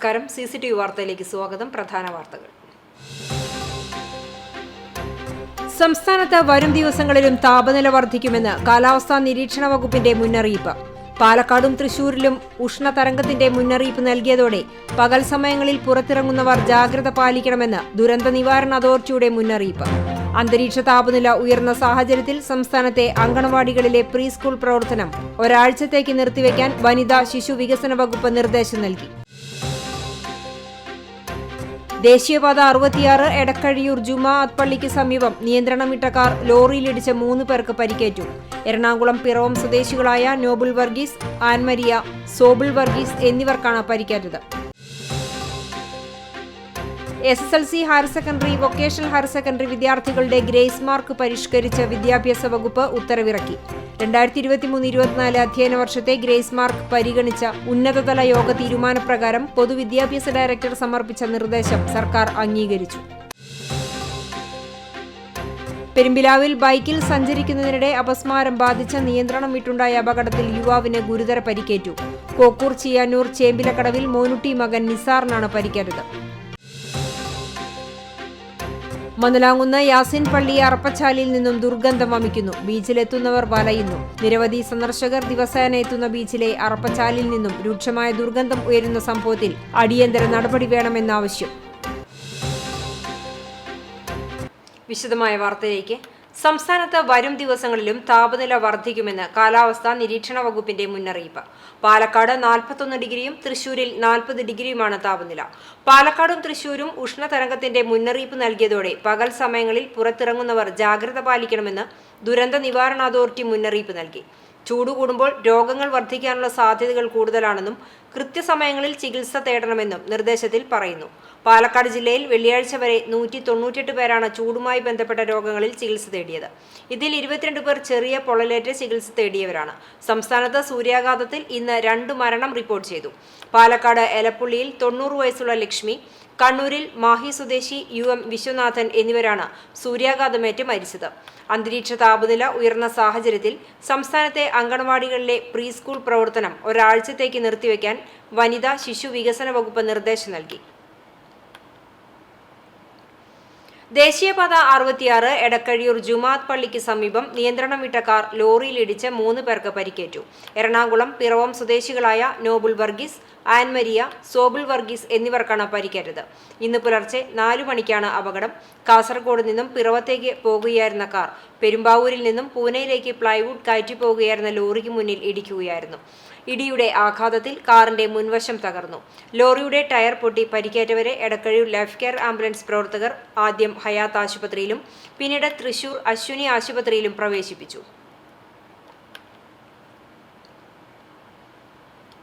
നമസ്കാരം. CCTV വാർത്തയിലേക്ക് സ്വാഗതം. പ്രധാന വാർത്തകൾ. സംസ്ഥാനത്ത് വരും ദിവസങ്ങളിലും താപനില വർദ്ധിക്കുമെന്ന് കാലാവസ്ഥാ നിരീക്ഷണ വകുപ്പിന്റെ മുന്നറിയിപ്പ്. പാലക്കാടും തൃശൂരിലും ഉഷ്ണതരംഗത്തിന്റെ മുന്നറിയിപ്പ് നൽകിയതോടെ പകൽ സമയങ്ങളിൽ പുറത്തിറങ്ങുന്നവർ ജാഗ്രത പാലിക്കണമെന്ന് ദുരന്ത നിവാരണ അതോറിറ്റിയുടെ മുന്നറിയിപ്പ്. അന്തരീക്ഷ താപനില ഉയർന്ന സാഹചര്യത്തിൽ സംസ്ഥാനത്തെ അങ്കണവാടികളിലെ പ്രീ സ്കൂൾ പ്രവർത്തനം ഒരാഴ്ചത്തേക്ക് നിർത്തിവെക്കാൻ വനിതാ ശിശു വികസന വകുപ്പ് നിർദ്ദേശം നൽകി. ദേശീയപാത 66 എടക്കഴിയൂർ ജുമാഅത്ത് പള്ളിക്ക് സമീപം നിയന്ത്രണം വിട്ട കാർ ലോറിയിലിടിച്ച് 3 പേർക്ക് പരിക്കേറ്റു. എറണാകുളം പിറവം സ്വദേശികളായ നോബിൾ വർഗീസ്, ആൻമരിയ, സോബിൾ വർഗീസ് എന്നിവർക്കാണ് പരിക്കേറ്റത്. SSLC higher secondary, vocational higher secondary വിദ്യാർത്ഥികളുടെ ഗ്രേസ് മാർക്ക് പരിഷ്കരിച്ച് വിദ്യാഭ്യാസ വകുപ്പ് ഉത്തരവിറക്കി. 2023-24 അധ്യയന വർഷത്തെ ഗ്രേസ് മാർക്ക് പരിഗണിച്ച ഉന്നതതല യോഗ തീരുമാനപ്രകാരം പൊതുവിദ്യാഭ്യാസ ഡയറക്ടർ സമർപ്പിച്ച നിർദ്ദേശം സർക്കാർ അംഗീകരിച്ചു. പെരുമ്പിലാവിൽ ബൈക്കിൽ സഞ്ചരിക്കുന്നതിനിടെ അപസ്മാരം ബാധിച്ച നിയന്ത്രണം വിട്ടുണ്ടായ അപകടത്തിൽ യുവാവിന് ഗുരുതര പരിക്കേറ്റു. കോക്കൂർ ചിയാനൂർ ചേമ്പിലക്കടവിൽ മോനുട്ടി മകൻ നിസാറിനാണ് പരിക്കേറ്റത്. മന്നലാങ്കുന്ന് യാസിൻ പള്ളി അറപ്പച്ചാലിൽ നിന്നും ദുർഗന്ധം വമിക്കുന്നു. ബീച്ചിലെത്തുന്നവർ വലയുന്നു. നിരവധി സന്ദർശകർ ദിവസേന എത്തുന്ന ബീച്ചിലെ അറപ്പച്ചാലിൽ നിന്നും രൂക്ഷമായ ദുർഗന്ധം ഉയരുന്ന സംഭവത്തിൽ അടിയന്തര നടപടി വേണമെന്നാവശ്യം. വിശദമായ വാർത്തയിലേക്ക്. സംസ്ഥാനത്ത് വരും ദിവസങ്ങളിലും താപനില വർദ്ധിക്കുമെന്ന് കാലാവസ്ഥാ നിരീക്ഷണ വകുപ്പിന്റെ മുന്നറിയിപ്പ്. പാലക്കാട് 41 ഡിഗ്രിയും തൃശൂരിൽ 40 ഡിഗ്രിയുമാണ് താപനില. പാലക്കാടും തൃശൂരും ഉഷ്ണതരംഗത്തിന്റെ മുന്നറിയിപ്പ് നൽകിയതോടെ പകൽ സമയങ്ങളിൽ പുറത്തിറങ്ങുന്നവർ ജാഗ്രത പാലിക്കണമെന്ന് ദുരന്ത നിവാരണ അതോറിറ്റി മുന്നറിയിപ്പ് നൽകി. ചൂട് കൂടുമ്പോൾ രോഗങ്ങൾ വർദ്ധിക്കാനുള്ള സാധ്യതകൾ കൂടുതലാണെന്നും കൃത്യസമയങ്ങളിൽ ചികിത്സ തേടണമെന്നും നിർദ്ദേശത്തിൽ പറയുന്നു. പാലക്കാട് ജില്ലയിൽ വെള്ളിയാഴ്ച വരെ 198 പേരാണ് ചൂടുമായി ബന്ധപ്പെട്ട രോഗങ്ങളിൽ ചികിത്സ തേടിയത്. ഇതിൽ 22 പേർ ചെറിയ പൊള്ളലേറ്റ് ചികിത്സ തേടിയവരാണ്. സംസ്ഥാനത്ത് സൂര്യാഘാതത്തിൽ ഇന്ന് 2 മരണം റിപ്പോർട്ട് ചെയ്തു. പാലക്കാട് എലപ്പുള്ളിയിൽ 90 വയസ്സുള്ള ലക്ഷ്മി, കണ്ണൂരിൽ മാഹി സ്വദേശി UM വിശ്വനാഥൻ എന്നിവരാണ് സൂര്യാഘാതമേറ്റ് മരിച്ചത്. അന്തരീക്ഷ താപനില ഉയർന്ന സാഹചര്യത്തിൽ സംസ്ഥാനത്തെ അങ്കണവാടികളിലെ പ്രീ സ്കൂൾ പ്രവർത്തനം ഒരാഴ്ചത്തേക്ക് നിർത്തിവെക്കാൻ വനിതാ ശിശു വികസന വകുപ്പ് നിർദ്ദേശം നൽകി. ദേശീയപാത 66 എടക്കഴിയൂർ ജുമാഅത്ത് പള്ളിക്ക് സമീപം നിയന്ത്രണം വിട്ട കാർ ലോറിയിലിടിച്ച് 3 പേർക്ക് പരിക്കേറ്റു. എറണാകുളം പിറവം സ്വദേശികളായ നോബിൾ വർഗീസ്, ആൻമരിയ, സോബിൾ വർഗീസ് എന്നിവർക്കാണ് പരിക്കേറ്റത്. ഇന്ന് പുലർച്ചെ 4 മണിക്കാണ് അപകടം. കാസർഗോഡ് നിന്നും പിറവത്തേക്ക് പോകുകയായിരുന്ന കാർ പെരുമ്പാവൂരിൽ നിന്നും പൂനെയിലേക്ക് പ്ലൈവുഡ് കയറ്റി പോകുകയായിരുന്ന ലോറിക്ക് മുന്നിൽ ഇടിക്കുകയായിരുന്നു. ഇടിയുടെ ആഘാതത്തിൽ കാറിന്റെ മുൻവശം തകർന്നു. ലോറിയുടെ ടയർ പൊട്ടി പരിക്കേറ്റവരെ എടക്കഴിയൂർ ലൈഫ് കെയർ ആംബുലൻസ് പ്രവർത്തകർ ആദ്യം ഹയാത്ത് ആശുപത്രിയിലും പിന്നീട് തൃശൂർ അശ്വിനി ആശുപത്രിയിലും പ്രവേശിപ്പിച്ചു.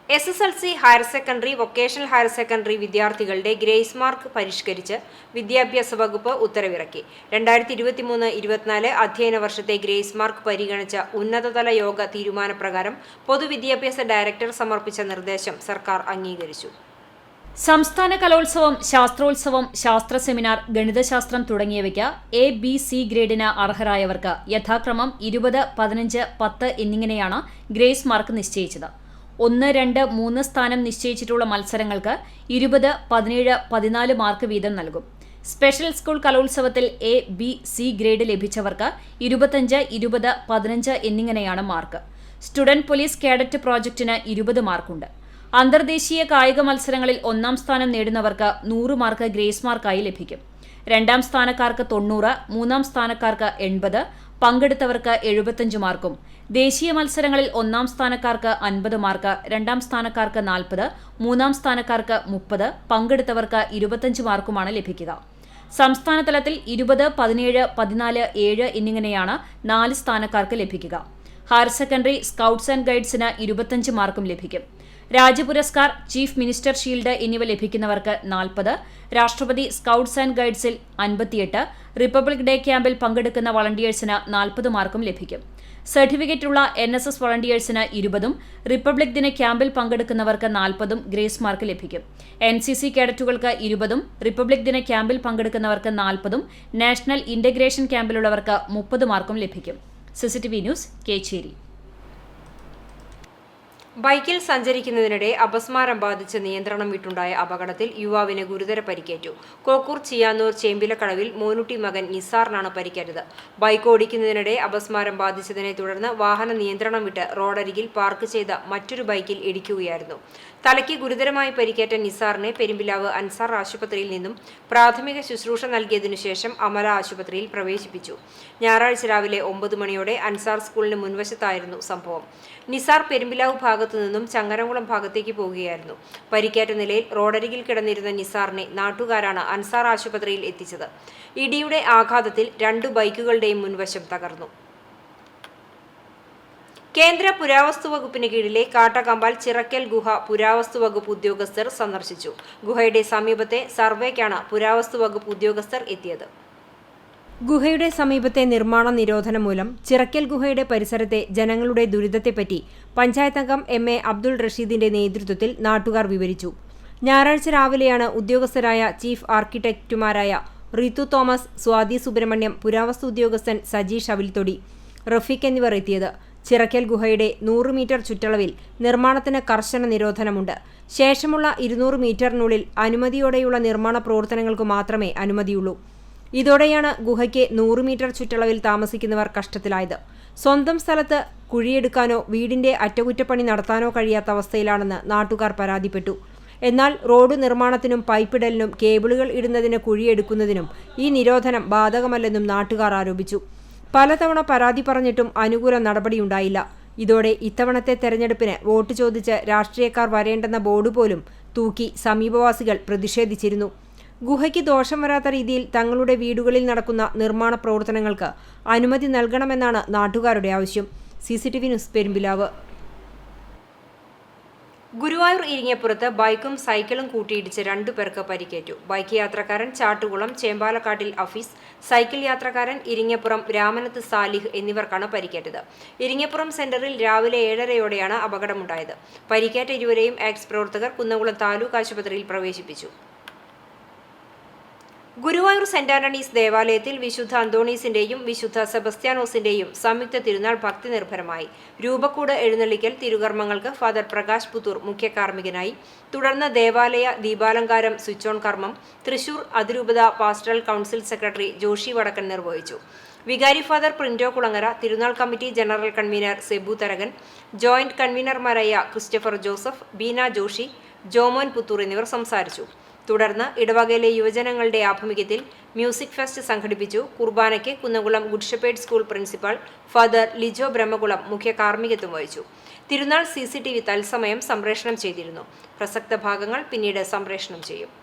SSLC higher secondary, vocational higher secondary വിദ്യാർത്ഥികളുടെ ഗ്രേസ് മാർക്ക് പരിഷ്കരിച്ച് വിദ്യാഭ്യാസ വകുപ്പ് ഉത്തരവിറക്കി. 2023-24 അധ്യയന വർഷത്തെ ഗ്രേസ് മാർക്ക് പരിഗണിച്ച ഉന്നതതല യോഗ തീരുമാനപ്രകാരം പൊതുവിദ്യാഭ്യാസ ഡയറക്ടർ സമർപ്പിച്ച നിർദ്ദേശം സർക്കാർ അംഗീകരിച്ചു. സംസ്ഥാന കലോത്സവം, ശാസ്ത്രോത്സവം, ശാസ്ത്ര സെമിനാർ, ഗണിതശാസ്ത്രം തുടങ്ങിയവയ്ക്ക് A-B-C ഗ്രേഡിന് അർഹരായവർക്ക് യഥാക്രമം 20, 15, 10 എന്നിങ്ങനെയാണ് ഗ്രേസ് മാർക്ക് നിശ്ചയിച്ചത്. 1, 2, 3 സ്ഥാനം നിശ്ചയിച്ചിട്ടുള്ള മത്സരങ്ങൾക്ക് 20, 17, 14 മാർക്ക് വീതം നൽകും. സ്പെഷ്യൽ സ്കൂൾ കലോത്സവത്തിൽ A-B-C ഗ്രേഡ് ലഭിച്ചവർക്ക് 25, 20, 15 എന്നിങ്ങനെയാണ് മാർക്ക്. സ്റ്റുഡന്റ് പോലീസ് കേഡറ്റ് പ്രോജക്റ്റിന് 20 മാർക്കുണ്ട്. അന്തർദേശീയ കായിക മത്സരങ്ങളിൽ 1ാം സ്ഥാനം നേടുന്നവർക്ക് 100 മാർക്ക് ഗ്രേസ് മാർക്കായി ലഭിക്കും. 2ാം സ്ഥാനക്കാർക്ക് 90, 3ാം സ്ഥാനക്കാർക്ക് 80, പങ്കെടുത്തവർക്ക് 75 മാർക്കും. ദേശീയ മത്സരങ്ങളിൽ 1ാം സ്ഥാനക്കാർക്ക് 50 മാർക്ക്, 2ാം സ്ഥാനക്കാർക്ക് 40, 3ാം സ്ഥാനക്കാർക്ക് 30, പങ്കെടുത്തവർക്ക് 25 മാർക്കുമാണ് ലഭിക്കുക. സംസ്ഥാന തലത്തിൽ 20, 17, 14, 7 എന്നിങ്ങനെയാണ് 4 സ്ഥാനക്കാർക്ക് ലഭിക്കുക. ഹയർ സെക്കൻഡറി, സ്കൗട്ട്സ് ആൻഡ് ഗൈഡ്സിന് 25 മാർക്കും ലഭിക്കും. രാജ്യപുരസ്കാർ, ചീഫ് മിനിസ്റ്റർ ഷീൽഡ് എന്നിവ ലഭിക്കുന്നവർക്ക് 40, രാഷ്ട്രപതി സ്കൗട്ട്സ് ആൻഡ് ഗൈഡ്സിൽ 58, റിപ്പബ്ലിക് ഡേ ക്യാമ്പിൽ പങ്കെടുക്കുന്ന വളണ്ടിയേഴ്സിന് 40 മാർക്കും ലഭിക്കും. സർട്ടിഫിക്കറ്റുള്ള NSS വളണ്ടിയേഴ്സിന് 20, റിപ്പബ്ലിക് ദിന ക്യാമ്പിൽ പങ്കെടുക്കുന്നവർക്ക് 40 ഗ്രേസ് മാർക്ക് ലഭിക്കും. NCC കേഡറ്റുകൾക്ക് 20, റിപ്പബ്ലിക് ദിന ക്യാമ്പിൽ പങ്കെടുക്കുന്നവർക്ക് 40, നാഷണൽ ഇന്റഗ്രേഷൻ ക്യാമ്പിലുള്ളവർക്ക് 30 മാർക്കും ലഭിക്കും. CCTV news, Kechery. ബൈക്കിൽ സഞ്ചരിക്കുന്നതിനിടെ അപസ്മാരം ബാധിച്ച് നിയന്ത്രണം വിട്ടുണ്ടായ അപകടത്തിൽ യുവാവിന് ഗുരുതര പരിക്കേറ്റു. കോക്കൂർ ചിയാന്നൂർ ചേമ്പിലക്കടവിൽ മോനുട്ടി മകൻ നിസാറിനാണ് പരിക്കേറ്റത്. ബൈക്ക് ഓടിക്കുന്നതിനിടെ അപസ്മാരം ബാധിച്ചതിനെ തുടർന്ന് വാഹന നിയന്ത്രണം വിട്ട് റോഡരികിൽ പാർക്ക് ചെയ്ത മറ്റൊരു ബൈക്കിൽ ഇടിക്കുകയായിരുന്നു. തലയ്ക്ക് ഗുരുതരമായി പരിക്കേറ്റ നിസാറിനെ പെരുമ്പിലാവ് അൻസാർ ആശുപത്രിയിൽ നിന്നും പ്രാഥമിക ശുശ്രൂഷ നൽകിയതിനു ശേഷം അമല ആശുപത്രിയിൽ പ്രവേശിപ്പിച്ചു. ഞായറാഴ്ച രാവിലെ 9 മണിയോടെ അൻസാർ സ്കൂളിന് മുൻവശത്തായിരുന്നു സംഭവം. നിസാർ പെരുമ്പിലാവ് ഭാഗത്തു നിന്നും ചങ്ങരംകുളം ഭാഗത്തേക്ക് പോകുകയായിരുന്നു. പരിക്കേറ്റ നിലയിൽ റോഡരികിൽ കിടന്നിരുന്ന നിസാറിനെ നാട്ടുകാരാണ് അൻസാർ ആശുപത്രിയിൽ എത്തിച്ചത്. ഇടിയുടെ ആഘാതത്തിൽ 2 ബൈക്കുകളുടെയും മുൻവശം തകർന്നു. കേന്ദ്ര പുരാവസ്തു വകുപ്പിന് കീഴിലെ കാട്ടകമ്പാൽ ചിറക്കൽ ഗുഹ പുരാവസ്തു വകുപ്പ് ഉദ്യോഗസ്ഥർ സന്ദർശിച്ചു. ഗുഹയുടെ സമീപത്തെ സർവേക്കാണ് പുരാവസ്തു വകുപ്പ് ഉദ്യോഗസ്ഥർ എത്തിയത്. ഗുഹയുടെ സമീപത്തെ നിർമ്മാണ നിരോധനം മൂലം ചിറക്കൽ ഗുഹയുടെ പരിസരത്തെ ജനങ്ങളുടെ ദുരിതത്തെപ്പറ്റി പഞ്ചായത്ത് അംഗം MA അബ്ദുൾ റഷീദിന്റെ നേതൃത്വത്തിൽ നാട്ടുകാർ വിവരിച്ചു. ഞായറാഴ്ച രാവിലെയാണ് ഉദ്യോഗസ്ഥരായ ചീഫ് ആർക്കിടെക്റ്റുമാരായ റിതു തോമസ്, സ്വാതി സുബ്രഹ്മണ്യം, പുരാവസ്തു ഉദ്യോഗസ്ഥൻ സജീഷ് അവിൽത്തൊടി, റഫീഖ് എന്നിവർ എത്തിയത്. ചിറക്കൽ ഗുഹയുടെ 100 മീറ്റർ ചുറ്റളവിൽ നിർമ്മാണത്തിന് കർശന നിരോധനമുണ്ട്. ശേഷമുള്ള 200 മീറ്ററിനുള്ളിൽ അനുമതിയോടെയുള്ള നിർമ്മാണ പ്രവർത്തനങ്ങൾക്ക് മാത്രമേ അനുമതിയുള്ളൂ. ഇതോടെയാണ് ഗുഹയ്ക്ക് 100 മീറ്റർ ചുറ്റളവിൽ താമസിക്കുന്നവർ കഷ്ടത്തിലായത്. സ്വന്തം സ്ഥലത്ത് കുഴിയെടുക്കാനോ വീടിന്റെ അറ്റകുറ്റപ്പണി നടത്താനോ കഴിയാത്ത അവസ്ഥയിലാണെന്ന് നാട്ടുകാർ പരാതിപ്പെട്ടു. എന്നാൽ റോഡ് നിർമ്മാണത്തിനും പൈപ്പിടലിനും കേബിളുകൾ ഇടുന്നതിന് കുഴിയെടുക്കുന്നതിനും ഈ നിരോധനം ബാധകമല്ലെന്നും നാട്ടുകാർ ആരോപിച്ചു. പലതവണ പരാതി പറഞ്ഞിട്ടും അനുകൂല നടപടിയുണ്ടായില്ല. ഇതോടെ ഇത്തവണത്തെ തെരഞ്ഞെടുപ്പിന് വോട്ട് ചോദിച്ച് രാഷ്ട്രീയക്കാർ വരേണ്ടെന്ന ബോർഡ് പോലും തൂക്കി സമീപവാസികൾ പ്രതിഷേധിച്ചിരുന്നു. ഗുഹയ്ക്ക് ദോഷം വരാത്ത രീതിയിൽ തങ്ങളുടെ വീടുകളിൽ നടക്കുന്ന നിർമ്മാണ പ്രവർത്തനങ്ങൾക്ക് അനുമതി നൽകണമെന്നാണ് നാട്ടുകാരുടെ ആവശ്യം. CCTV news Perumpilavu. ഗുരുവായൂർ ഇരിങ്ങപ്പുറത്ത് ബൈക്കും സൈക്കിളും കൂട്ടിയിടിച്ച് 2 പേർക്ക് പരിക്കേറ്റു. ബൈക്ക് യാത്രക്കാരൻ ചാട്ടുകുളം ചേമ്പാലക്കാട്ടിൽ അഫീസ്, സൈക്കിൾ യാത്രക്കാരൻ ഇരിങ്ങപ്പുറം രാമനത്ത് സാലിഹ് എന്നിവർക്കാണ് പരിക്കേറ്റത്. ഇരിങ്ങപ്പുറം സെന്ററിൽ രാവിലെ 7:30യോടെയാണ് അപകടമുണ്ടായത്. പരിക്കേറ്റ ഇരുവരെയും എക്സ് പ്രവർത്തകർ കുന്നംകുളം താലൂക്ക് ആശുപത്രിയിൽ പ്രവേശിപ്പിച്ചു. ഗുരുവായൂർ സെന്റ് ആന്റണീസ് ദേവാലയത്തിൽ വിശുദ്ധ അന്തോണീസിന്റെയും വിശുദ്ധ സെബസ്ത്യാനോസിന്റെയും സംയുക്ത തിരുനാൾ ഭക്തി നിർഭരമായി. രൂപക്കൂട് എഴുന്നള്ളിക്കൽ തിരുകർമ്മങ്ങൾക്ക് ഫാദർ പ്രകാശ് പുത്തൂർ മുഖ്യ കാർമ്മികനായി. തുടർന്ന് ദേവാലയ ദീപാലങ്കാരം സ്വിച്ച് ഓൺ കർമ്മം തൃശൂർ അതിരൂപത പാസ്റ്ററൽ കൗൺസിൽ സെക്രട്ടറി ജോഷി വടക്കൻ നിർവഹിച്ചു. വികാരി ഫാദർ പ്രിന്റോ കുളങ്ങര, തിരുനാൾ committee general convener Sebu Tharakan, joint കൺവീനർമാരായ ക്രിസ്റ്റഫർ ജോസഫ്, ബീന ജോഷി, ജോമോൻ പുത്തൂർ എന്നിവർ സംസാരിച്ചു. തുടർന്ന് ഇടവകയിലെ യുവജനങ്ങളുടെ ആഭിമുഖ്യത്തിൽ മ്യൂസിക് ഫെസ്റ്റ് സംഘടിപ്പിച്ചു. കുർബാനയ്ക്ക് Kunnamkulam good shepherd school principal father Lijo Brahmakulam മുഖ്യ കാർമ്മികത്വം വഹിച്ചു. തിരുനാൾ CCTV തത്സമയം സംപ്രേഷണം ചെയ്തിരുന്നു. പ്രസക്ത ഭാഗങ്ങൾ പിന്നീട് സംപ്രേഷണം ചെയ്യും.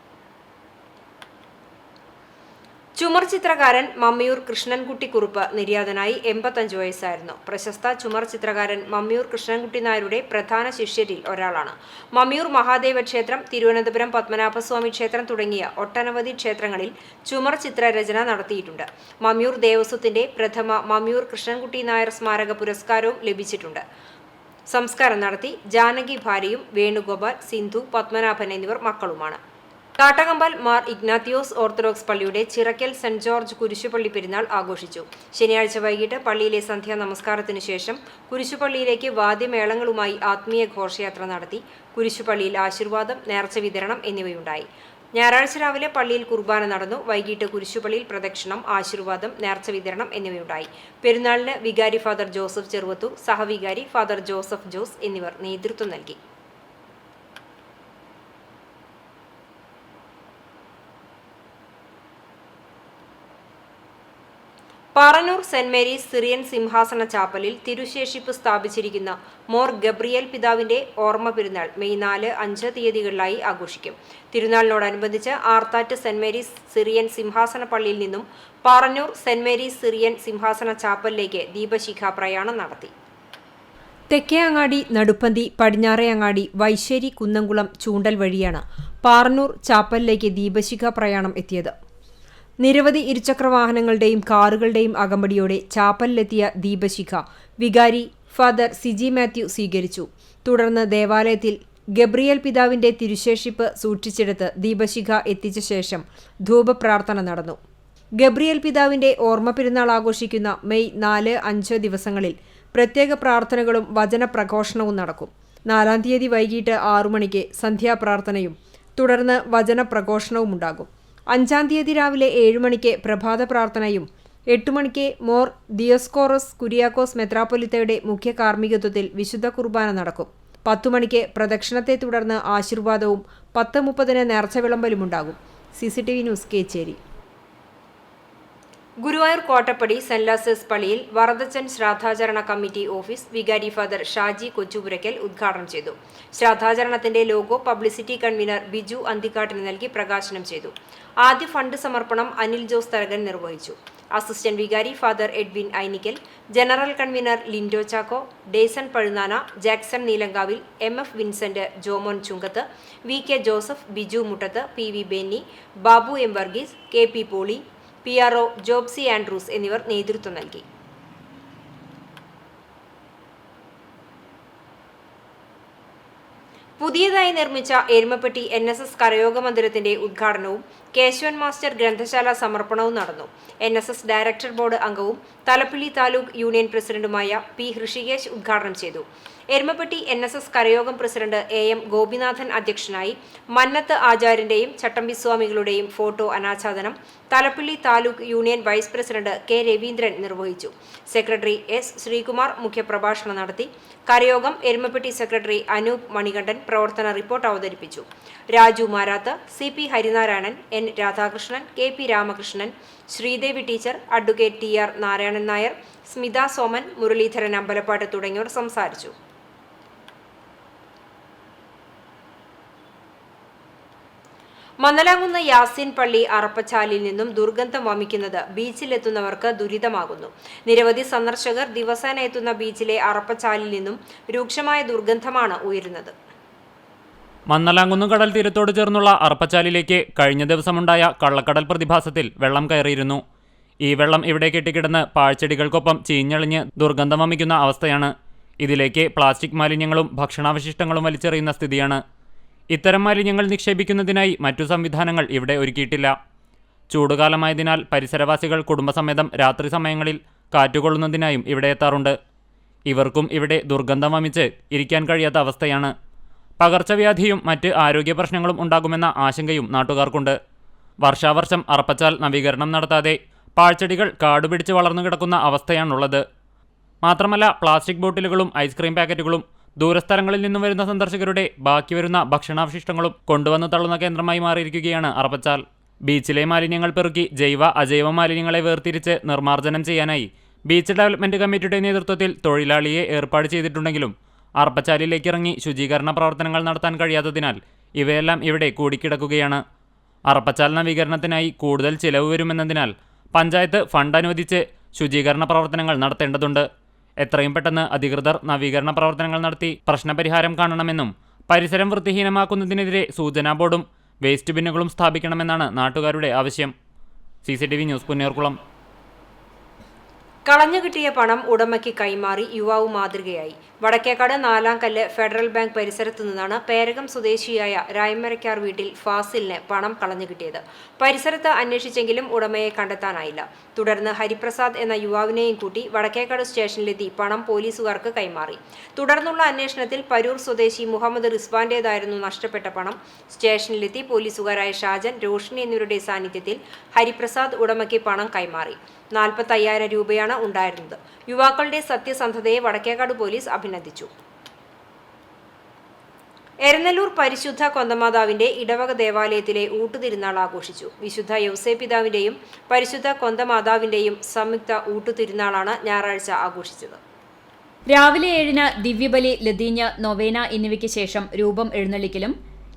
ചുമർ ചിത്രകാരൻ മമ്മിയൂർ കൃഷ്ണൻകുട്ടി കുറുപ്പ് നിര്യാതനായി 85 വയസ്സായിരുന്നു. പ്രശസ്ത ചുമർ ചിത്രകാരൻ മമ്മിയൂർ കൃഷ്ണൻകുട്ടി നായരുടെ പ്രധാന ശിഷ്യരിൽ ഒരാളാണ്. മമ്മിയൂർ മഹാദേവ ക്ഷേത്രം, തിരുവനന്തപുരം പത്മനാഭസ്വാമി ക്ഷേത്രം തുടങ്ങിയ ഒട്ടനവധി ക്ഷേത്രങ്ങളിൽ ചുമർ ചിത്രരചന നടത്തിയിട്ടുണ്ട്. മമ്മിയൂർ ദേവസ്വത്തിന്റെ പ്രഥമ മമ്മിയൂർ കൃഷ്ണൻകുട്ടി നായർ സ്മാരക പുരസ്കാരവും ലഭിച്ചിട്ടുണ്ട്. സംസ്കാരം നടത്തി. ജാനകി ഭാര്യയും വേണുഗോപാൽ, സിന്ധു, പത്മനാഭൻ എന്നിവർ മക്കളുമാണ്. കാട്ടകമ്പാൽ മാർ ഇഗ്നാത്തിയോസ് ഓർത്തഡോക്സ് പള്ളിയുടെ ചിറക്കൽ സെന്റ് ജോർജ് കുരിശുപള്ളി പെരുന്നാൾ ആഘോഷിച്ചു. ശനിയാഴ്ച വൈകിട്ട് പള്ളിയിലെ സന്ധ്യാ നമസ്കാരത്തിനു ശേഷം കുരിശുപള്ളിയിലേക്ക് വാദ്യമേളങ്ങളുമായി ആത്മീയ ഘോഷയാത്ര നടത്തി. കുരിശുപള്ളിയിൽ ആശീർവാദം, നേർച്ച വിതരണം എന്നിവയുണ്ടായി. ഞായറാഴ്ച രാവിലെ പള്ളിയിൽ കുർബാന നടന്നു. വൈകിട്ട് കുരിശുപള്ളിയിൽ പ്രദക്ഷിണം, ആശീർവാദം, നേർച്ച വിതരണം എന്നിവയുണ്ടായി. പെരുന്നാളിന് വികാരി ഫാദർ ജോസഫ് ചെറുവത്തൂർ, സഹവികാരി ഫാദർ ജോസഫ് ജോസ് എന്നിവർ നേതൃത്വം നൽകി. പാറന്നൂർ സെന്റ് മേരീസ് സിറിയൻ സിംഹാസന ചാപ്പലിൽ തിരുശേഷിപ്പ് സ്ഥാപിച്ചിരിക്കുന്ന മോർ ഗബ്രിയേൽ പിതാവിന്റെ ഓർമ്മ പെരുന്നാൾ മെയ് 4, 5 തീയതികളിലായി ആഘോഷിക്കും. തിരുനാളിനോടനുബന്ധിച്ച് ആർത്താറ്റ് സെന്റ് മേരീസ് സിറിയൻ സിംഹാസന പള്ളിയിൽ നിന്നും പാറന്നൂർ സെന്റ് മേരീസ് സിറിയൻ സിംഹാസന ചാപ്പലിലേക്ക് ദീപശിഖ പ്രയാണം നടത്തി. തെക്കേ അങ്ങാടി, നടുപ്പന്തി, പടിഞ്ഞാറേ അങ്ങാടി, വൈശ്ശേരി, കുന്നംകുളം, ചൂണ്ടൽ വഴിയാണ് പാറന്നൂർ ചാപ്പലിലേക്ക് ദീപശിഖ പ്രയാണം എത്തിയത്. നിരവധി ഇരുചക്രവാഹനങ്ങളുടെയും കാറുകളുടെയും അകമ്പടിയോടെ ചാപ്പലിലെത്തിയ ദീപശിഖ വികാരി ഫാദർ സിജി മാത്യു സ്വീകരിച്ചു. തുടർന്ന് ദേവാലയത്തിൽ ഗബ്രിയേൽ പിതാവിന്റെ തിരുശേഷിപ്പ് സൂക്ഷിച്ചെടുത്ത് ദീപശിഖ എത്തിച്ച ശേഷം ധൂപപ്രാർത്ഥന നടന്നു. ഗബ്രിയേൽ പിതാവിന്റെ ഓർമ്മ പെരുന്നാൾ ആഘോഷിക്കുന്ന മെയ് 4, 5 ദിവസങ്ങളിൽ പ്രത്യേക പ്രാർത്ഥനകളും വചനപ്രഘോഷണവും നടക്കും. 4-ാം തീയതി വൈകിട്ട് 6 മണിക്ക് സന്ധ്യാപ്രാർത്ഥനയും തുടർന്ന് വചനപ്രഘോഷണവുമുണ്ടാകും. 5-ാം തീയതി രാവിലെ 7 മണിക്ക് പ്രഭാത പ്രാർത്ഥനയും 8 മണിക്ക് മോർ ദിയോസ്കോറോസ് കുര്യാക്കോസ് മെത്രാപ്പൊലിത്തയുടെ മുഖ്യ കാർമ്മികത്വത്തിൽ വിശുദ്ധ കുർബാന നടക്കും. 10 മണിക്ക് പ്രദക്ഷിണത്തെ തുടർന്ന് ആശീർവാദവും 10:30 നേർച്ച വിളമ്പലുമുണ്ടാകും. CCTV news Kechery. Guruvayur Kottappadi saint Lazarus പള്ളിയിൽ വറദച്ചൻ ശ്രാദ്ധാചരണ കമ്മിറ്റി ഓഫീസ് വികാരി ഫാദർ ഷാജി കൊച്ചുപുരയ്ക്കൽ ഉദ്ഘാടനം ചെയ്തു. ശ്രാദ്ധാചരണത്തിന്റെ ലോഗോ പബ്ലിസിറ്റി കൺവീനർ ബിജു അന്തിക്കാട്ടിന് നൽകി പ്രകാശനം ചെയ്തു. ആദ്യ ഫണ്ട് സമർപ്പണം അനിൽ ജോസ് തരകൻ നിർവഹിച്ചു. അസിസ്റ്റന്റ് വികാരി father Edwin Ainikkal, general convener Lindo Chacko, Dason Pazhunana, Jackson Neelankavil, MF Vincent, Jomon Chungath, VK Joseph, Biju Muttath, PV Benny, Babu M Varghese, KP Poly, PRO Jobsy Andrews എന്നിവർ നേതൃത്വം നൽകി. പുതിയതായി നിർമ്മിച്ച എരുമപ്പെട്ടി NSS കരയോഗ മന്ദിരത്തിന്റെ ഉദ്ഘാടനവും കേശവൻ മാസ്റ്റർ ഗ്രന്ഥശാല സമർപ്പണവും നടന്നു. NSS ഡയറക്ടർ ബോർഡ് അംഗവും തലപ്പിള്ളി താലൂക്ക് യൂണിയൻ പ്രസിഡന്റുമായ P. ഹൃഷികേശ് ഉദ്ഘാടനം ചെയ്തു. എരുമപ്പെട്ടി NSS കരയോഗം പ്രസിഡന്റ് AM ഗോപിനാഥൻ അധ്യക്ഷനായി. മന്നത്ത് ആചാര്യന്റെയും ചട്ടമ്പിസ്വാമികളുടെയും ഫോട്ടോ അനാച്ഛാദനം Thalappilly taluk union vice president K. Raveendran നിർവഹിച്ചു. Secretary S. ശ്രീകുമാർ മുഖ്യപ്രഭാഷണം നടത്തി. കരയോഗം എരുമപ്പെട്ടി സെക്രട്ടറി അനൂപ് മണികണ്ഠൻ പ്രവർത്തന റിപ്പോർട്ട് അവതരിപ്പിച്ചു. Raju Marath, CP Harinarayanan, N. Radhakrishnan, KP Ramakrishnan, Sreedevi teacher, advocate TR Narayanan Nair, Smitha Soman, Muraleedharan Ambalapattu തുടങ്ങിയവർ സംസാരിച്ചു. മന്നലാംകുന്ന് യാസീൻ പള്ളി അറപ്പച്ചാലിൽ നിന്നും ദുർഗന്ധം വമിക്കുന്നത് ബീച്ചിലെത്തുന്നവർക്ക് ദുരിതമാകുന്നു. നിരവധി സന്ദർശകർ ദിവസേന എത്തുന്ന ബീച്ചിലെ അറപ്പച്ചാലിൽ നിന്നും രൂക്ഷമായ ദുർഗന്ധമാണ് ഉയരുന്നത്. മന്നലാംകുന്ന് കടൽ തീരത്തോട് ചേർന്നുള്ള അറപ്പച്ചാലിലേക്ക് കഴിഞ്ഞ ദിവസമുണ്ടായ കള്ളക്കടൽ പ്രതിഭാസത്തിൽ വെള്ളം കയറിയിരുന്നു. ഈ വെള്ളം ഇവിടെ കെട്ടിക്കിടന്ന് പാഴ്ചെടികൾക്കൊപ്പം ചീഞ്ഞളിഞ്ഞ് ദുർഗന്ധം വമിക്കുന്ന അവസ്ഥയാണ്. ഇതിലേക്ക് പ്ലാസ്റ്റിക് മാലിന്യങ്ങളും ഭക്ഷണാവശിഷ്ടങ്ങളും വലിച്ചെറിയുന്ന സ്ഥിതിയാണ്. ഇത്തരം മാലിന്യങ്ങൾ നിക്ഷേപിക്കുന്നതിനായി മറ്റു സംവിധാനങ്ങൾ ഇവിടെ ഒരുക്കിയിട്ടില്ല. ചൂടുകാലമായതിനാൽ പരിസരവാസികൾ കുടുംബസമേതം രാത്രി സമയങ്ങളിൽ കാറ്റുകൊള്ളുന്നതിനായും ഇവിടെ എത്താറുണ്ട്. ഇവർക്കും ഇവിടെ ദുർഗന്ധം വമിച്ച് ഇരിക്കാൻ കഴിയാത്ത അവസ്ഥയാണ്. പകർച്ചവ്യാധിയും മറ്റ് ആരോഗ്യ പ്രശ്നങ്ങളും ഉണ്ടാകുമെന്ന ആശങ്കയും നാട്ടുകാർക്കുണ്ട്. വർഷാവർഷം അറപ്പച്ചാൽ നവീകരണം നടത്താതെ പാഴ്ചെടികൾ കാടുപിടിച്ച് വളർന്നു കിടക്കുന്ന അവസ്ഥയാണുള്ളത്. മാത്രമല്ല പ്ലാസ്റ്റിക് ബോട്ടിലുകളും ഐസ്ക്രീം പാക്കറ്റുകളും ദൂരസ്ഥലങ്ങളിൽ നിന്നും വരുന്ന സന്ദർശകരുടെ ബാക്കി വരുന്ന ഭക്ഷണാവശിഷ്ടങ്ങളും കൊണ്ടുവന്ന് തള്ളുന്ന കേന്ദ്രമായി മാറിയിരിക്കുകയാണ് അറപ്പച്ചാൽ. ബീച്ചിലെ മാലിന്യങ്ങൾ പെറുക്കി ജൈവ അജൈവ മാലിന്യങ്ങളെ വേർതിരിച്ച് നിർമ്മാർജ്ജനം ചെയ്യാനായി ബീച്ച് ഡെവലപ്മെന്റ് കമ്മിറ്റിയുടെ നേതൃത്വത്തിൽ തൊഴിലാളിയെ ഏർപ്പാട് ചെയ്തിട്ടുണ്ടെങ്കിലും അറപ്പച്ചാലിലേക്ക് ഇറങ്ങി ശുചീകരണ പ്രവർത്തനങ്ങൾ നടത്താൻ കഴിയാത്തതിനാൽ ഇവയെല്ലാം ഇവിടെ കൂടിക്കിടക്കുകയാണ്. അറപ്പച്ചാൽ നവീകരണത്തിനായി കൂടുതൽ ചിലവ് വരുമെന്നതിനാൽ പഞ്ചായത്ത് ഫണ്ട് അനുവദിച്ച് ശുചീകരണ പ്രവർത്തനങ്ങൾ നടത്തേണ്ടതുണ്ട്. എത്രയും പെട്ടെന്ന് അധികൃതർ നവീകരണ പ്രവർത്തനങ്ങൾ നടത്തി പ്രശ്നപരിഹാരം കാണണമെന്നും പരിസരം വൃത്തിഹീനമാക്കുന്നതിനെതിരെ സൂചനാ ബോർഡും വേസ്റ്റ് ബിന്നുകളും സ്ഥാപിക്കണമെന്നാണ് നാട്ടുകാരുടെ ആവശ്യം. CCTV news Punnerkulam. കളഞ്ഞുകിട്ടിയ പണം ഉടമയ്ക്ക് കൈമാറി യുവാവ് മാതൃകയായി. വടക്കേക്കാട് 4-ാം കല്ല് ഫെഡറൽ ബാങ്ക് പരിസരത്തു നിന്നാണ് പേരകം സ്വദേശിയായ രായമരക്കാർ വീട്ടിൽ ഫാസിലിന് പണം കളഞ്ഞുകിട്ടിയത്. പരിസരത്ത് അന്വേഷിച്ചെങ്കിലും ഉടമയെ കണ്ടെത്താനായില്ല. തുടർന്ന് ഹരിപ്രസാദ് എന്ന യുവാവിനെയും കൂട്ടി വടക്കേക്കാട് സ്റ്റേഷനിലെത്തി പണം പോലീസുകാർക്ക് കൈമാറി. തുടർന്നുള്ള അന്വേഷണത്തിൽ പരൂർ സ്വദേശി മുഹമ്മദ് റിസ്വാന്റേതായിരുന്നു നഷ്ടപ്പെട്ട പണം. സ്റ്റേഷനിലെത്തി പോലീസുകാരായ ഷാജൻ, റോഷിനി എന്നിവരുടെ സാന്നിധ്യത്തിൽ ഹരിപ്രസാദ് ഉടമയ്ക്ക് പണം കൈമാറി. 45,000 രൂപയാണ് ഉണ്ടായിരുന്നത്. യുവാക്കളുടെ സത്യസന്ധതയെ വടക്കേക്കാട് പോലീസ് അഭിനന്ദിച്ചു. എരനല്ലൂർ പരിശുദ്ധ കൊന്തമാതാവിന്റെ ഇടവക ദേവാലയത്തിലെ ഊട്ടുതിരുനാൾ ആഘോഷിച്ചു. വിശുദ്ധ യൗസേപിതാവിന്റെയും പരിശുദ്ധ കൊന്തമാതാവിന്റെയും സംയുക്ത ഊട്ടുതിരുനാളാണ് ഞായറാഴ്ച ആഘോഷിച്ചത്. രാവിലെ 7-ന് ദിവ്യബലി, ലതീഞ്ഞ്, നൊവേന എന്നിവയ്ക്ക് ശേഷം രൂപം എഴുന്നള്ളിക്കലും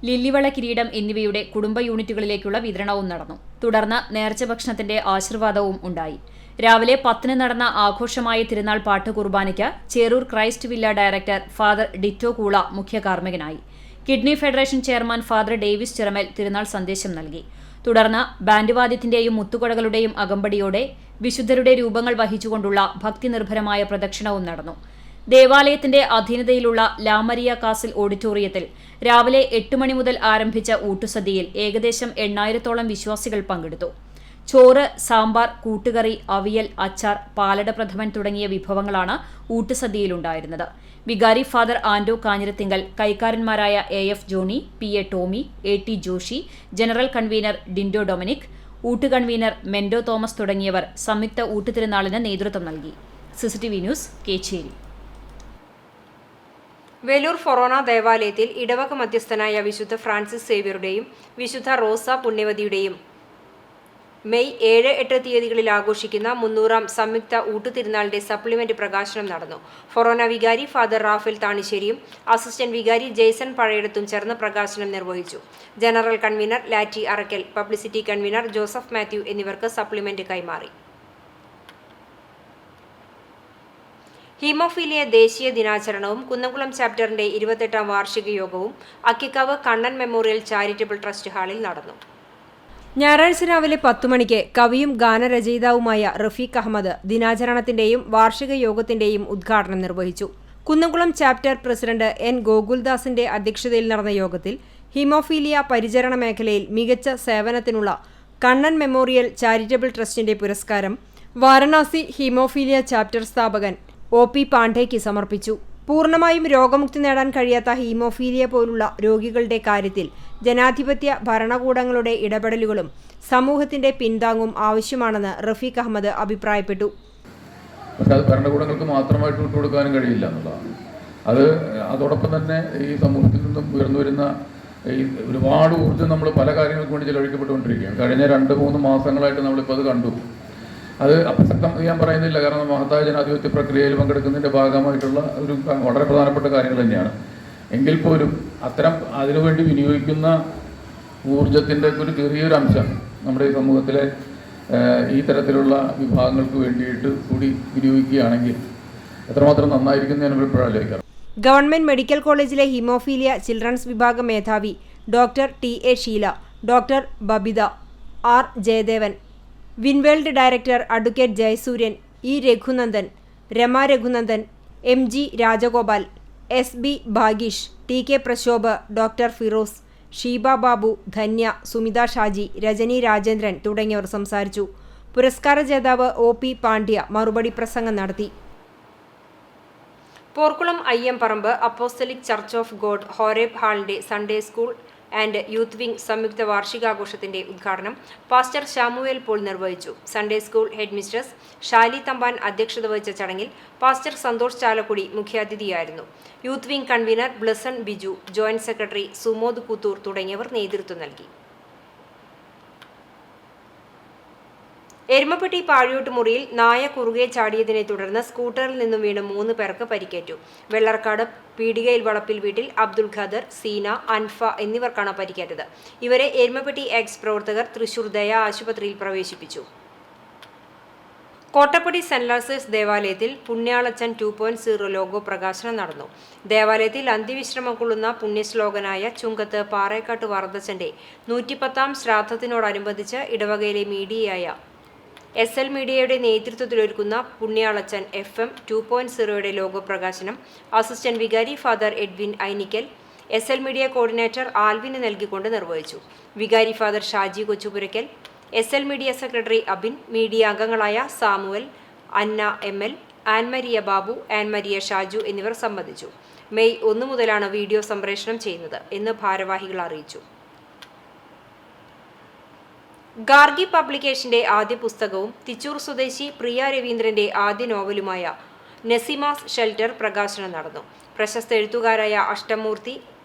ലില്ലിവള കിരീടം എന്നിവയുടെ കുടുംബ യൂണിറ്റുകളിലേക്കുള്ള വിതരണവും നടന്നു. തുടർന്ന് നേർച്ച ഭക്ഷണത്തിന്റെ ആശീർവാദവും ഉണ്ടായി. രാവിലെ 10-ന് നടന്ന ആഘോഷമായ തിരുനാൾ പാട്ട് കുർബാനയ്ക്ക് Cherur Christ villa director father Ditto Koola മുഖ്യ കാർമ്മികനായി. Kidney federation chairman father Davis Chiramel തിരുനാൾ സന്ദേശം നൽകി. തുടർന്ന് ബാൻഡുവാദ്യത്തിന്റെയും മുത്തുകൊടകളുടെയും അകമ്പടിയോടെ വിശുദ്ധരുടെ രൂപങ്ങൾ വഹിച്ചുകൊണ്ടുള്ള ഭക്തിനിർഭരമായ പ്രദക്ഷിണവും നടന്നു. ദേവാലയത്തിന്റെ അധീനതയിലുള്ള ലാമരിയ കാസിൽ ഓഡിറ്റോറിയത്തിൽ രാവിലെ 8 മണി മുതൽ ആരംഭിച്ച ഊട്ടുസദ്യയിൽ ഏകദേശം 8,000-ഓളം വിശ്വാസികൾ പങ്കെടുത്തു. ചോറ്, സാമ്പാർ, കൂട്ടുകറി, അവിയൽ, അച്ചാർ, പാലട പ്രഥമൻ തുടങ്ങിയ വിഭവങ്ങളാണ് ഊട്ടുസദ്യയിലുണ്ടായിരുന്നത്. വികാരി ഫാദർ ആൻഡോ കാഞ്ഞിരത്തിങ്കൽ, കൈക്കാരന്മാരായ AF Johnny, PA Tommy, AT Joshy, general convener Dindo Dominic, ഊട്ട് കൺവീനർ മെൻഡോ തോമസ് തുടങ്ങിയവർ സംയുക്ത ഊട്ടുതിരുനാളിന് നേതൃത്വം നൽകി. CCTV news, Kechery. Velur forane ദേവാലയത്തിൽ ഇടവക മധ്യസ്ഥനായ വിശുദ്ധ ഫ്രാൻസിസ് സേവ്യറുടെയും വിശുദ്ധ റോസ പുണ്യവതിയുടെയും മെയ് 7-8 തീയതികളിൽ ആഘോഷിക്കുന്ന 300-ാം സംയുക്ത ഊട്ടുതിരുനാളിന്റെ സപ്ലിമെന്റ് പ്രകാശനം നടന്നു. ഫൊറോന വികാരി ഫാദർ റാഫേൽ താണിശ്ശേരിയും അസിസ്റ്റന്റ് വികാരി ജെയ്സൺ പഴയടത്തും ചേർന്ന് പ്രകാശനം നിർവഹിച്ചു. General convener Latty Arakkal, publicity convener Joseph Mathew എന്നിവർക്ക് സപ്ലിമെന്റ് കൈമാറി. ഹീമോഫീലിയ ദേശീയ ദിനാചരണവും കുന്നംകുളം ചാപ്റ്ററിന്റെ 28-ാം വാർഷിക യോഗവും Akkikkavu Kannan memorial charitable trust ഹാളിൽ നടന്നു. ഞായറാഴ്ച രാവിലെ 10 മണിക്ക് കവിയും ഗാനരചയിതാവുമായ റഫീഖ് അഹമ്മദ് ദിനാചരണത്തിന്റെയും വാർഷിക യോഗത്തിന്റെയും ഉദ്ഘാടനം നിർവഹിച്ചു. കുന്നംകുളം ചാപ്റ്റർ പ്രസിഡന്റ് N ഗോകുൽദാസിന്റെ അധ്യക്ഷതയിൽ നടന്ന യോഗത്തിൽ ഹീമോഫീലിയ പരിചരണ മേഖലയിൽ മികച്ച സേവനത്തിനുള്ള കണ്ണൻ മെമ്മോറിയൽ ചാരിറ്റബിൾ ട്രസ്റ്റിന്റെ പുരസ്കാരം വാരണാസി ഹീമോഫീലിയ ചാപ്റ്റർ സ്ഥാപകൻ OP പാണ്ഡേയ്ക്ക് സമർപ്പിച്ചു. പൂർണ്ണമായും രോഗമുക്തി നേടാൻ കഴിയാത്ത ഹീമോഫീലിയ പോലുള്ള രോഗികളുടെ കാര്യത്തിൽ ജനാധിപത്യ ഭരണകൂടങ്ങളുടെ ഇടപെടലുകളും സമൂഹത്തിന്റെ പിന്താങ്ങും ആവശ്യമാണെന്ന് റഫീഖ് അഹമ്മദ് അഭിപ്രായപ്പെട്ടു. പക്ഷെ അത് ഭരണകൂടങ്ങൾക്ക് മാത്രമായിട്ട് വിട്ടുകൊടുക്കാനും കഴിയില്ല എന്നുള്ളതാണ്. അതോടൊപ്പം തന്നെ ഈ സമൂഹത്തിൽ നിന്നും ഉയർന്നു വരുന്ന ഈ ഒരുപാട് ഊർജ്ജം നമ്മൾ പല കാര്യങ്ങൾക്ക് വേണ്ടി ചെലവഴിക്കപ്പെട്ടുകൊണ്ടിരിക്കുകയാണ്. കഴിഞ്ഞ 2-3 മാസങ്ങളായിട്ട് നമ്മളിപ്പോൾ അത് കണ്ടു. അത് അപ്രസക്തം ഞാൻ പറയുന്നില്ല, കാരണം മഹത്തായ ജനാധിപത്യ പ്രക്രിയയിൽ പങ്കെടുക്കുന്നതിൻ്റെ ഭാഗമായിട്ടുള്ള ഒരു വളരെ പ്രധാനപ്പെട്ട കാര്യങ്ങൾ തന്നെയാണ്. എങ്കിൽ പോലും അതിനുവേണ്ടി വിനിയോഗിക്കുന്ന ഊർജത്തിൻ്റെ ഒരു ചെറിയൊരു അംശം നമ്മുടെ ഈ സമൂഹത്തിലെ ഈ തരത്തിലുള്ള വിഭാഗങ്ങൾക്ക് വേണ്ടിയിട്ട് കൂടി വിനിയോഗിക്കുകയാണെങ്കിൽ എത്രമാത്രം നന്നായിരിക്കും ഞാൻ ഇപ്പോഴും ആലോചിക്കാം. ഗവൺമെന്റ് മെഡിക്കൽ കോളേജിലെ ഹീമോഫീലിയ ചിൽഡ്രൻസ് വിഭാഗം മേധാവി doctor TA Sheela, doctor Babitha, R Jayadevan, Winworld director advocate Jayasuryan, E Raghunandan, Rama Raghunandan, MG Rajagopal, SB Bhageesh, TK Prashobh, doctor Firoz, Sheeba Babu, Dhanya, Sumitha Shaji, Rajani Rajendran തുടങ്ങിയവർ സംസാരിച്ചു. പുരസ്കാര ജേതാവ് OP പാണ്ഡ്യ മറുപടി പ്രസംഗം നടത്തി. Porkulam Ayyamparambu apostolic church of God Horeb ഹാളിന്റെ Sunday school and youth wing സംയുക്ത വാർഷികാഘോഷത്തിന്റെ ഉദ്ഘാടനം പാസ്റ്റർ ശാമുവേൽ പോൾ നിർവഹിച്ചു. Sunday school headmistress Shali Thampan അധ്യക്ഷത വഹിച്ച ചടങ്ങിൽ പാസ്റ്റർ സന്തോഷ് ചാലക്കുടി മുഖ്യാതിഥിയായിരുന്നു. Youth wing convener Blesson Biju, joint secretary Sumod Koothur തുടങ്ങിയവർ നേതൃത്വം നൽകി. എരുമപ്പെട്ടി പാഴിയോട്ടുമുറിയിൽ നായ കുറുകെ ചാടിയതിനെ തുടർന്ന് സ്കൂട്ടറിൽ നിന്നും വീണ് 3 പേർക്ക് പരിക്കേറ്റു. വെള്ളർക്കാട് പീടികയിൽ വളപ്പിൽ വീട്ടിൽ അബ്ദുൽ ഖാദർ, സീന, അൻഫ എന്നിവർക്കാണ് പരിക്കേറ്റത്. ഇവരെ എരുമപ്പെട്ടി എക്സ് പ്രവർത്തകർ തൃശൂർ ദയ ആശുപത്രിയിൽ പ്രവേശിപ്പിച്ചു. കോട്ടപ്പടി സെന്റ് ലാസേഴ്സ് ദേവാലയത്തിൽ പുണ്യാളച്ചൻ 2.0 ലോഗോ പ്രകാശനം നടന്നു. ദേവാലയത്തിൽ അന്ത്യവിശ്രമം കൊള്ളുന്ന പുണ്യശ്ലോകനായ ചുങ്കത്ത് പാറേക്കാട്ട് വറദച്ചന്റെ 110-ാം ശ്രാദ്ധത്തിനോടനുബന്ധിച്ച് ഇടവകയിലെ മീഡിയയായ SL മീഡിയയുടെ നേതൃത്വത്തിലൊരുക്കുന്ന പുണ്യാളച്ചൻ FM 2.0യുടെ ലോഗോ പ്രകാശനം അസിസ്റ്റന്റ് വികാരി father Edwin Ainikkal SL media coordinator ആൽവിന് നൽകിക്കൊണ്ട് നിർവഹിച്ചു. വികാരി father Shaji Kochupurakkal, SL media secretary Abin, media അംഗങ്ങളായ Samuel, Anna ML, Ann Maria Babu, Ann Maria Shaju എന്നിവർ സംബന്ധിച്ചു. മെയ് 1 മുതലാണ് വീഡിയോ സംപ്രേഷണം ചെയ്യുന്നത് എന്ന് ഭാരവാഹികൾ അറിയിച്ചു. ഗാർഗി പബ്ലിക്കേഷന്റെ ആദ്യ പുസ്തകവും തിച്ചൂർ സ്വദേശി പ്രിയ രവീന്ദ്രന്റെ ആദ്യ നോവലുമായ നസീമാസ് ഷെൽട്ടർ പ്രകാശനം നടന്നു. പ്രശസ്ത എഴുത്തുകാരായ അഷ്ടമൂർത്തി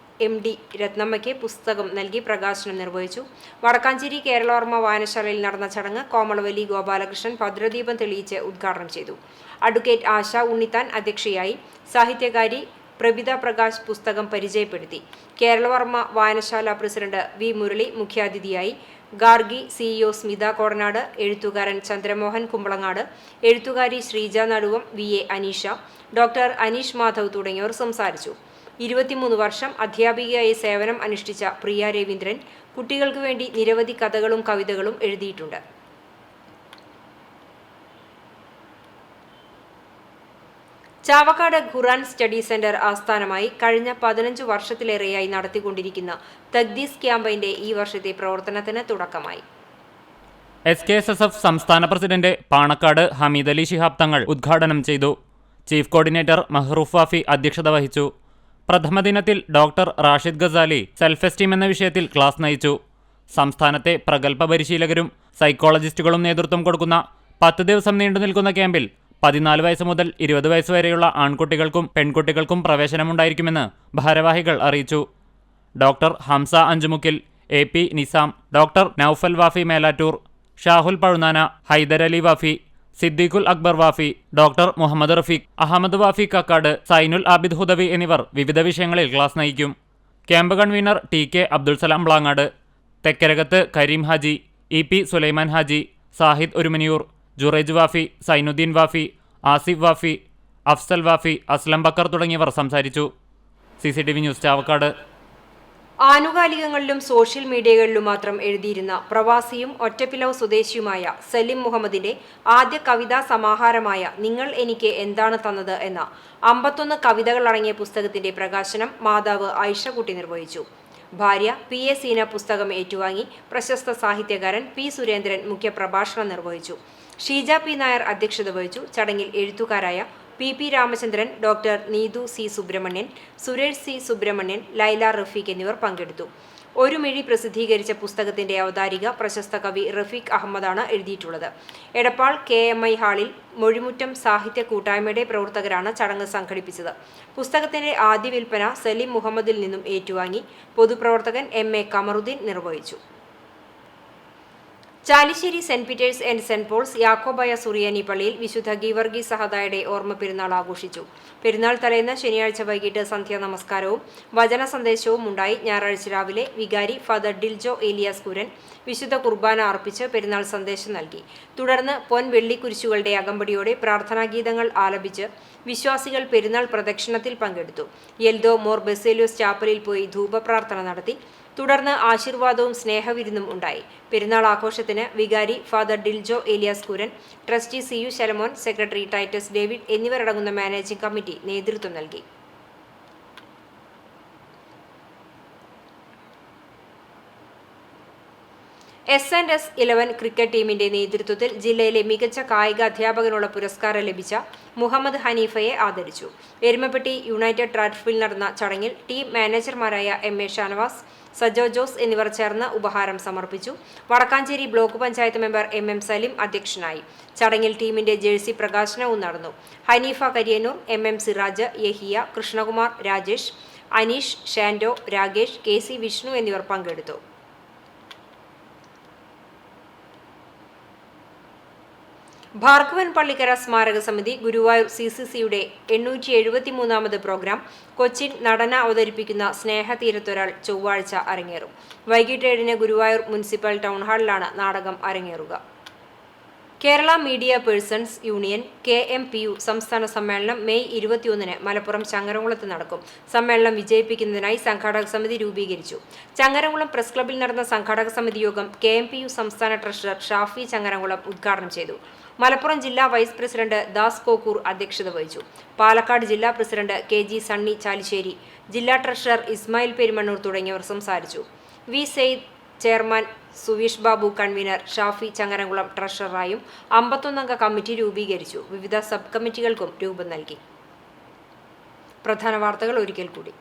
MD രത്നമ്മയ്ക്ക് പുസ്തകം നൽകി പ്രകാശനം നിർവഹിച്ചു. വടക്കാഞ്ചേരി കേരളോർമ്മ വായനശാലയിൽ നടന്ന ചടങ്ങ് കോമളവല്ലി ഗോപാലകൃഷ്ണൻ ഭദ്രദീപം തെളിയിച്ച് ഉദ്ഘാടനം ചെയ്തു. അഡ്വക്കേറ്റ് ആശ ഉണ്ണിത്താൻ അധ്യക്ഷയായി. സാഹിത്യകാരി പ്രഭിത പ്രകാശ് പുസ്തകം പരിചയപ്പെടുത്തി. കേരളവർമ്മ വായനശാല പ്രസിഡന്റ് V മുരളി മുഖ്യാതിഥിയായി. ഗാർഗി CEO സ്മിത കോടനാട്, എഴുത്തുകാരൻ ചന്ദ്രമോഹൻ കുമ്പളങ്ങാട്, എഴുത്തുകാരി ശ്രീജ നടുവം, VA അനീഷ, ഡോക്ടർ അനീഷ് മാധവ് തുടങ്ങിയവർ സംസാരിച്ചു. 23 വർഷം അധ്യാപികയായി സേവനം അനുഷ്ഠിച്ച പ്രിയ രവീന്ദ്രൻ കുട്ടികൾക്ക് വേണ്ടി നിരവധി കഥകളും കവിതകളും എഴുതിയിട്ടുണ്ട്. ചാവക്കാട് ഖുർആൻ സ്റ്റഡി സെന്റർ ആസ്ഥാനമായി കഴിഞ്ഞ 15 വർഷത്തിലേറെയായി നടത്തിക്കൊണ്ടിരിക്കുന്ന തഖ്ദീസ് ക്യാമ്പയിന്റെ ഈ വർഷത്തെ പ്രവർത്തനത്തിന് തുടക്കമായി. SKSSF സംസ്ഥാന പ്രസിഡന്റ് പാണക്കാട് ഹമീദ് അലി ശിഹാബ് തങ്ങൾ ഉദ്ഘാടനം ചെയ്തു. ചീഫ് കോർഡിനേറ്റർ മഹ്റൂഫ് വാഫി അധ്യക്ഷത വഹിച്ചു. പ്രഥമ ദിനത്തിൽ doctor Rashid Ghazali self esteem എന്ന വിഷയത്തിൽ ക്ലാസ് നയിച്ചു. സംസ്ഥാനത്തെ പ്രഗത്ഭ പരിശീലകരും സൈക്കോളജിസ്റ്റുകളും നേതൃത്വം കൊടുക്കുന്ന 10 ദിവസം നീണ്ടു നിൽക്കുന്ന ക്യാമ്പിൽ 14 വയസ്സ് മുതൽ 20 വയസ്സ് വരെയുള്ള ആൺകുട്ടികൾക്കും പെൺകുട്ടികൾക്കും പ്രവേശനമുണ്ടായിരിക്കുമെന്ന് ഭാരവാഹികൾ അറിയിച്ചു. ഡോക്ടർ ഹംസ അഞ്ചുമുക്കിൽ, AP Nizam, doctor Noufal Wafy Melattur, Shahul Pazhunana, Haiderali Wafy, Siddeequl Akbar Wafy, doctor Muhammad Rafeeq, Ahammad Wafy Kakkad, Zainul Abid Hudawi എന്നിവർ വിവിധ വിഷയങ്ങളിൽ ക്ലാസ് നയിക്കും. Camp convener TK Abdul Salam Blangad, Thekkarakath Kareem Haji, EP Sulaiman Haji, Sahid Orumanayur, Juraij Wafy, Zainuddin Wafy, Asif Wafy, Afsal Wafy, Aslam Bakkar തുടങ്ങിയവർ സംസാരിച്ചു. CCTV news Chavakkad. ആനുകാലികങ്ങളിലും സോഷ്യൽ മീഡിയകളിലും മാത്രം എഴുതിയിരുന്ന പ്രവാസിയും ഒറ്റപ്പിലവ് സ്വദേശിയുമായ സലിം മുഹമ്മദിന്റെ ആദ്യ കവിതാ സമാഹാരമായ നിങ്ങൾ എനിക്ക് എന്താണ് തന്നത് എന്ന 51 കവിതകൾ അടങ്ങിയ പുസ്തകത്തിന്റെ പ്രകാശനം മാതാവ് ഐഷക്കുട്ടി നിർവഹിച്ചു. ഭാര്യ PA സീന പുസ്തകം ഏറ്റുവാങ്ങി. പ്രശസ്ത സാഹിത്യകാരൻ P സുരേന്ദ്രൻ മുഖ്യപ്രഭാഷണം നിർവഹിച്ചു. ഷീജ P നായർ അധ്യക്ഷത വഹിച്ചു. ചടങ്ങിൽ എഴുത്തുകാരായ PP Ramachandran, doctor Neethu C Subramanian, Suresh C Subramanian, Laila Rafeeq എന്നിവർ പങ്കെടുത്തു. ഒരു മിഴി പ്രസിദ്ധീകരിച്ച പുസ്തകത്തിന്റെ അവതാരിക പ്രശസ്ത കവി റഫീഖ് അഹമ്മദാണ് എഴുതിയിട്ടുള്ളത്. എടപ്പാൾ KMI ഹാളിൽ മൊഴിമുറ്റം സാഹിത്യ കൂട്ടായ്മയുടെ പ്രവർത്തകരാണ് ചടങ്ങ് സംഘടിപ്പിച്ചത്. പുസ്തകത്തിന്റെ ആദ്യ വിൽപ്പന സലീം മുഹമ്മദിൽ നിന്നും ഏറ്റുവാങ്ങി. പൊതുപ്രവർത്തകൻ MA കമറുദ്ദീൻ നിർവഹിച്ചു. Chalissery saint Peter's and saint Paul's Yakobaya Suriyani പള്ളിയിൽ വിശുദ്ധ ഗീവർഗീസ് സഹദായുടെ ഓർമ്മ പെരുന്നാൾ ആഘോഷിച്ചു. പെരുന്നാൾ തലേന്ന് ശനിയാഴ്ച വൈകിട്ട് സന്ധ്യാ നമസ്കാരവും വചന സന്ദേശവും ഉണ്ടായി. ഞായറാഴ്ച രാവിലെ വികാരി ഫാദർ ഡിൽജോ ഏലിയാസ് കുരൻ വിശുദ്ധ കുർബാന അർപ്പിച്ച് പെരുന്നാൾ സന്ദേശം നൽകി. തുടർന്ന് വെള്ളി കുരിശുകളുടെ അകമ്പടിയോടെ പ്രാർത്ഥനാഗീതങ്ങൾ ആലപിച്ച് വിശ്വാസികൾ പെരുന്നാൾ പ്രദക്ഷിണത്തിൽ പങ്കെടുത്തു. യെൽദോ മോർ ബെസേലിയോസ് ചാപ്പലിൽ പോയി ധൂപപ്രാർത്ഥന നടത്തി. തുടർന്ന് ആശീർവാദവും സ്നേഹവിരുന്നും ഉണ്ടായി. പെരുന്നാൾ ആഘോഷത്തിന് വികാരി father Diljo Elias Kuran, trustee CU Shalamon, secretary Titus David എന്നിവരടങ്ങുന്ന മാനേജിംഗ് കമ്മിറ്റി നേതൃത്വം നൽകി. S&S11 ക്രിക്കറ്റ് ടീമിന്റെ നേതൃത്വത്തിൽ ജില്ലയിലെ മികച്ച കായിക അധ്യാപകനുള്ള പുരസ്കാരം ലഭിച്ച മുഹമ്മദ് ഹനീഫയെ ആദരിച്ചു. എരുമപ്പെട്ടി യുണൈറ്റഡ് ടർഫിൽ നടന്ന ചടങ്ങിൽ ടീം മാനേജർമാരായ MA ഷാനവാസ്, സജോ ജോസ് എന്നിവർ ചേർന്ന് ഉപഹാരം സമർപ്പിച്ചു. Vadakkanchery block panchayat member MM Salim അധ്യക്ഷനായി. ചടങ്ങിൽ ടീമിന്റെ ജേഴ്സി പ്രകാശനവും നടന്നു. ഹനീഫ കരിയന്നൂർ, MM സിറാജ്, യഹിയ, കൃഷ്ണകുമാർ, രാജേഷ്, അനീഷ്, ഷാൻഡോ, രാകേഷ്, KC വിഷ്ണു എന്നിവർ പങ്കെടുത്തു. ഭാർഗവൻ പള്ളിക്കര സ്മാരക സമിതി ഗുരുവായൂർ CCCയുടെ 873ാമത് പ്രോഗ്രാം കൊച്ചിൻ നടന അവതരിപ്പിക്കുന്ന സ്നേഹതീരത്തൊരാൾ ചൊവ്വാഴ്ച അരങ്ങേറും. വൈകിട്ട് 7-ന് ഗുരുവായൂർ മുനിസിപ്പൽ ടൗൺ ഹാളിലാണ് നാടകം അരങ്ങേറുക. Kerala media persons union KMPU സംസ്ഥാന സമ്മേളനം മെയ് 21-ന് മലപ്പുറം ചങ്ങരംകുളത്ത് നടക്കും. സമ്മേളനം വിജയിപ്പിക്കുന്നതിനായി സംഘാടക സമിതി രൂപീകരിച്ചു. ചങ്ങരംകുളം പ്രസ് ക്ലബ്ബിൽ നടന്ന സംഘാടക സമിതി യോഗം KMPU സംസ്ഥാന ട്രഷറർ ഷാഫി ചങ്ങരംകുളം ഉദ്ഘാടനം ചെയ്തു. മലപ്പുറം ജില്ലാ വൈസ് പ്രസിഡന്റ് ദാസ് കോക്കൂർ അധ്യക്ഷത വഹിച്ചു. പാലക്കാട് ജില്ലാ പ്രസിഡന്റ് KG സണ്ണി ചാലിശ്ശേരി, ജില്ലാ ട്രഷറർ ഇസ്മായിൽ പെരുമണ്ണൂർ തുടങ്ങിയവർ സംസാരിച്ചു. V Sayed chairman, Suveesh Babu convener, Shafi Changaramkulam ട്രഷററായും 51-അംഗ കമ്മിറ്റി രൂപീകരിച്ചു. വിവിധ സബ് കമ്മിറ്റികൾക്കും രൂപം നൽകി. പ്രധാന വാർത്തകൾ ഒരിക്കൽ കൂടി.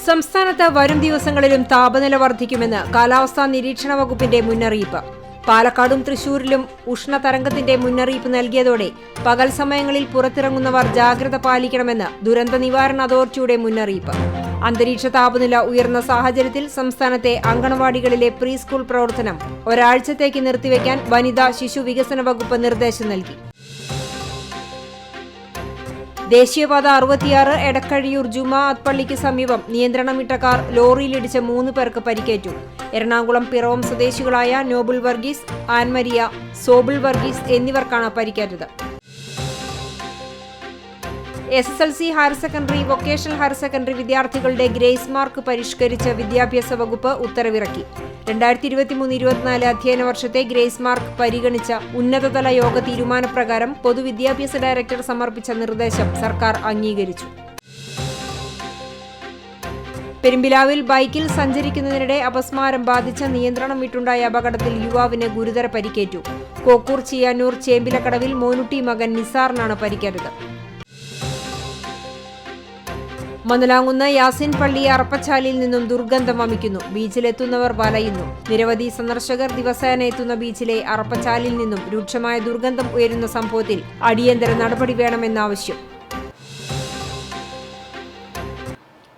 സംസ്ഥാനത്ത് വരും ദിവസങ്ങളിലും താപനില വർദ്ധിക്കുമെന്ന് കാലാവസ്ഥാ നിരീക്ഷണ വകുപ്പിന്റെ മുന്നറിയിപ്പ്. പാലക്കാടും തൃശൂരിലും ഉഷ്ണതരംഗത്തിന്റെ മുന്നറിയിപ്പ് നൽകിയതോടെ പകൽ സമയങ്ങളിൽ പുറത്തിറങ്ങുന്നവർ ജാഗ്രത പാലിക്കണമെന്ന് ദുരന്ത നിവാരണ അതോറിറ്റിയുടെ മുന്നറിയിപ്പ്. അന്തരീക്ഷ താപനില ഉയർന്ന സാഹചര്യത്തിൽ സംസ്ഥാനത്തെ അങ്കണവാടികളിലെ പ്രീ സ്കൂൾ പ്രവർത്തനം ഒരാഴ്ചത്തേക്ക് നിർത്തിവെക്കാൻ വനിതാ ശിശു വികസന വകുപ്പ് നിർദ്ദേശം നൽകി. ദേശീയപാത 66 എടക്കഴിയൂർ ജുമാഅത്ത് പള്ളിക്ക് സമീപം നിയന്ത്രണം വിട്ട കാർ ലോറിയിലിടിച്ച് 3 പേർക്ക് പരിക്കേറ്റു. എറണാകുളം പിറവം സ്വദേശികളായ നോബിൾ വർഗീസ്, ആൻമരിയ, സോബിൾ വർഗീസ് എന്നിവർക്കാണ് പരിക്കേറ്റത്. SSLC higher secondary, vocational higher secondary വിദ്യാർത്ഥികളുടെ ഗ്രേസ് മാർക്ക് പരിഷ്കരിച്ച് വിദ്യാഭ്യാസ വകുപ്പ് ഉത്തരവിറക്കി. 2023-24 അധ്യയന വർഷത്തെ ഗ്രേസ് മാർക്ക് പരിഗണിച്ച ഉന്നതതല യോഗ തീരുമാനപ്രകാരം പൊതുവിദ്യാഭ്യാസ ഡയറക്ടർ സമർപ്പിച്ച നിർദ്ദേശം സർക്കാർ അംഗീകരിച്ചു. പെരുമ്പിലാവിൽ ബൈക്കിൽ സഞ്ചരിക്കുന്നതിനിടെ അപസ്മാരം ബാധിച്ച നിയന്ത്രണം വിട്ടുണ്ടായ അപകടത്തിൽ യുവാവിന് ഗുരുതര പരിക്കേറ്റു. കോക്കൂർ ചിയാനൂർ ചേമ്പിലക്കടവിൽ മോനുട്ടി മകൻ നിസാറിനാണ് പരിക്കേറ്റത്. മന്നലാങ്കുന്ന് യാസിൻ പള്ളി അറപ്പച്ചാലിൽ നിന്നും ദുർഗന്ധം വമിക്കുന്നു. ബീച്ചിലെത്തുന്നവർ വലയുന്നു. നിരവധി സന്ദർശകർ ദിവസേന എത്തുന്ന ബീച്ചിലെ അറപ്പച്ചാലിൽ നിന്നും രൂക്ഷമായ ദുർഗന്ധം ഉയരുന്ന സംഭവത്തിൽ അടിയന്തര നടപടി വേണമെന്നാവശ്യം.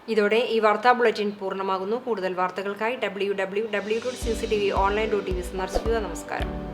ഇതോടെ ഈ വാർത്താ ബുള്ളറ്റിൻ പൂർണ്ണമാകുന്നു. കൂടുതൽ വാർത്തകൾക്കായി www.cctvonline.tv സന്ദർശിക്കുക. നമസ്കാരം.